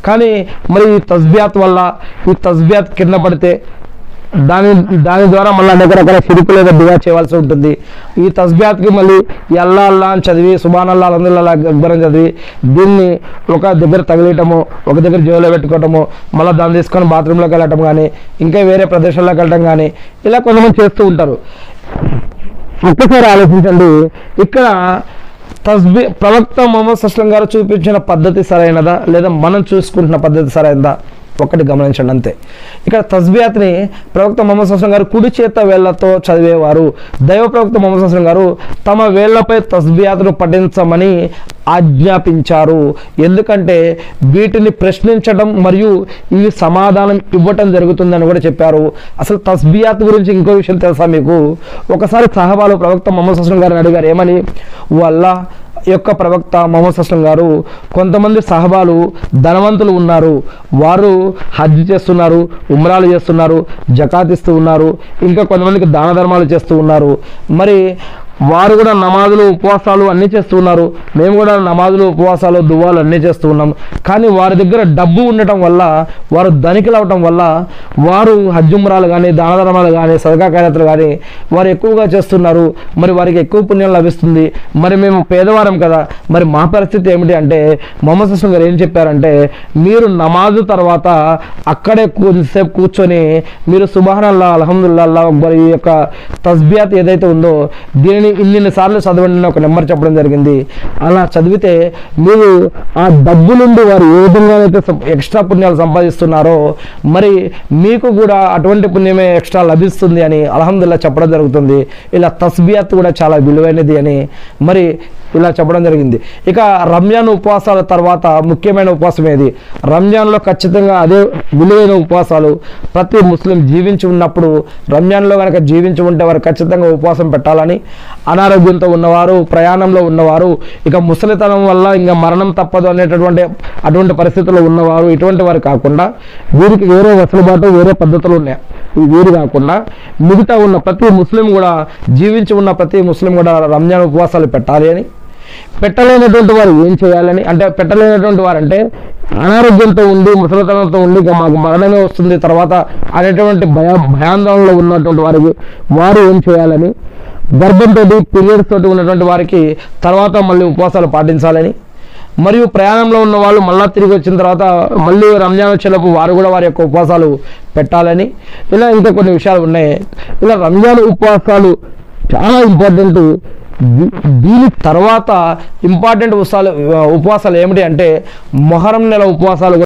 కానీ మరి ఈ తస్బియాత్ వల్ల ఈ తస్బియాత్ కింద పడితే దాని ద్వారా మళ్ళీ అనేక రకాల షిరుకు లేదా దుఆ చేయవలసి ఉంటుంది. ఈ తస్బియాత్కి మళ్ళీ అల్లా అల్లా అని చదివి సుబ్హానల్లాహ్ అల్హమ్దులిల్లాహ్ అక్బర్ అని చదివి దీన్ని ఒక దగ్గర తగిలేయటము, ఒక దగ్గర జోలో పెట్టుకోవటము, మళ్ళీ దాన్ని తీసుకొని బాత్రూంలోకి వెళ్ళటం కానీ ఇంకా వేరే ప్రదేశాల్లోకి వెళ్ళటం కానీ ఇలా కొంతమంది చేస్తూ ఉంటారు. ఒక్కసారి ఆలోచించండి, ఇక్కడ ప్రవక్త ముహమ్మద్ సల్లం గారు చూపించిన పద్ధతి సరైనదా లేదా మనం చూసుకుంటున్న పద్ధతి సరైనదా ఒకటి గమనించండి అంతే. ఇక్కడ తస్బియాత్ని ప్రవక్త ముహమ్మద్ సల్లం గారు కుడి చేత వేళ్లతో చదివేవారు. దైవ ప్రవక్త ముహమ్మద్ సల్లం గారు తమ వేళ్లపై తస్బియాత్ను పఠించమని ఆజ్ఞాపించారు. ఎందుకంటే వీటిని ప్రశ్నించడం మరియు ఇవి సమాధానం ఇవ్వటం జరుగుతుందని కూడా చెప్పారు. అసలు తస్బియాత్ గురించి ఇంకో విషయం తెలుసా మీకు? ఒకసారి సహాబాలు ప్రవక్త ముహమ్మద్ సల్లం గారిని అడిగారు, ఏమని? వల్ల యొక్క ప్రవక్త ముహమ్మద్ సల్లం గారు, కొంతమంది సహబాలు ధనవంతులు ఉన్నారు, వారు హజ్ చేస్తున్నారు, ఉమ్రాలు చేస్తున్నారు, జకాత్ ఇస్తూ ఉన్నారు, ఇంకా కొంతమందికి దాన ధర్మాలు చేస్తూ ఉన్నారు, మరి వారు కూడా నమాజులు ఉపవాసాలు అన్నీ చేస్తూ ఉన్నారు, మేము కూడా నమాజులు ఉపవాసాలు దువాలు అన్నీ చేస్తూ ఉన్నాం. కానీ వారి దగ్గర డబ్బు ఉండటం వల్ల, వారు ధనికులు అవటం వల్ల వారు హజ్ ఉమ్రాలు కానీ దాన ధర్మాలు కానీ సదకా ఖైరాతులు కానీ వారు ఎక్కువగా చేస్తున్నారు, మరి వారికి ఎక్కువ పుణ్యం లభిస్తుంది. మరి మేము పేదవారం కదా, మరి మా పరిస్థితి ఏమిటి అంటే ముహమ్మద్ సల్లం గారు ఏం చెప్పారంటే, మీరు నమాజు తర్వాత అక్కడే కొద్దిసేపు కూర్చొని మీరు సుబ్హానల్లాహ్ అల్హమ్దులిల్లాహ్ అల్లాహు అక్బర్ ఈ యొక్క తస్బియాత్ ఏదైతే ఉందో దీనిని ఇన్ని సార్లు చదవండి ఒక నెంబర్ చెప్పడం జరిగింది. అలా చదివితే మీరు ఆ డబ్బు నుండి వారు ఏ విధంగానైతే ఎక్స్ట్రా పుణ్యాలు సంపాదిస్తున్నారో మరి మీకు కూడా అటువంటి పుణ్యమే ఎక్స్ట్రా లభిస్తుంది అని అల్హమ్దులిల్లాహ్ చెప్పడం జరుగుతుంది. ఇలా తస్బియాత్ కూడా చాలా విలువైనది అని మరి ఇలా చెప్పడం జరిగింది. ఇక రంజాన్ ఉపవాసాల తర్వాత ముఖ్యమైన ఉపవాసం ఏది? రంజాన్లో ఖచ్చితంగా అదే విలువైన ఉపవాసాలు. ప్రతి ముస్లిం జీవించి ఉన్నప్పుడు రంజాన్లో కనుక జీవించి ఉంటే వారు ఖచ్చితంగా ఉపవాసం పెట్టాలని, అనారోగ్యంతో ఉన్నవారు, ప్రయాణంలో ఉన్నవారు, ఇక ముసలితనం వల్ల ఇంకా మరణం తప్పదు అటువంటి పరిస్థితుల్లో ఉన్నవారు, ఇటువంటి వారు కాకుండా వీరికి వేరే వెసులుబాటు వేరే పద్ధతులు ఉన్నాయి. వీరు కాకుండా మిగతా ఉన్న ప్రతి ముస్లిం కూడా జీవించి ఉన్న ప్రతి ముస్లిం కూడా రంజాన్ ఉపవాసాలు పెట్టాలి అని, పెట్టలేనటువంటి వారు ఏం చేయాలని, అంటే పెట్టలేనటువంటి వారు అంటే అనారోగ్యంతో ఉండి ముసలితనంతో ఉండి ఇక మాకు మరణమే వస్తుంది తర్వాత అనేటువంటి భయాందోళనలో ఉన్నటువంటి వారికి వారు ఏం చేయాలని, గర్భంతో పీరియడ్స్ తోటి ఉన్నటువంటి వారికి తర్వాత మళ్ళీ ఉపవాసాలు పాటించాలని, మరియు ప్రయాణంలో ఉన్న వాళ్ళు మళ్ళీ తిరిగి వచ్చిన తర్వాత మళ్ళీ రంజాన్ వచ్చేలోపు వారు కూడా వారి యొక్క ఉపవాసాలు పెట్టాలని, ఇలా ఇంకా కొన్ని విషయాలు ఉన్నాయి. ఇలా రంజాన్ ఉపవాసాలు చాలా ఇంపార్టెంట్. దీని తర్వాత ఇంపార్టెంట్ ఉపవాసాలు ఏమిటి అంటే మొహరం నెల ఉపవాసాలు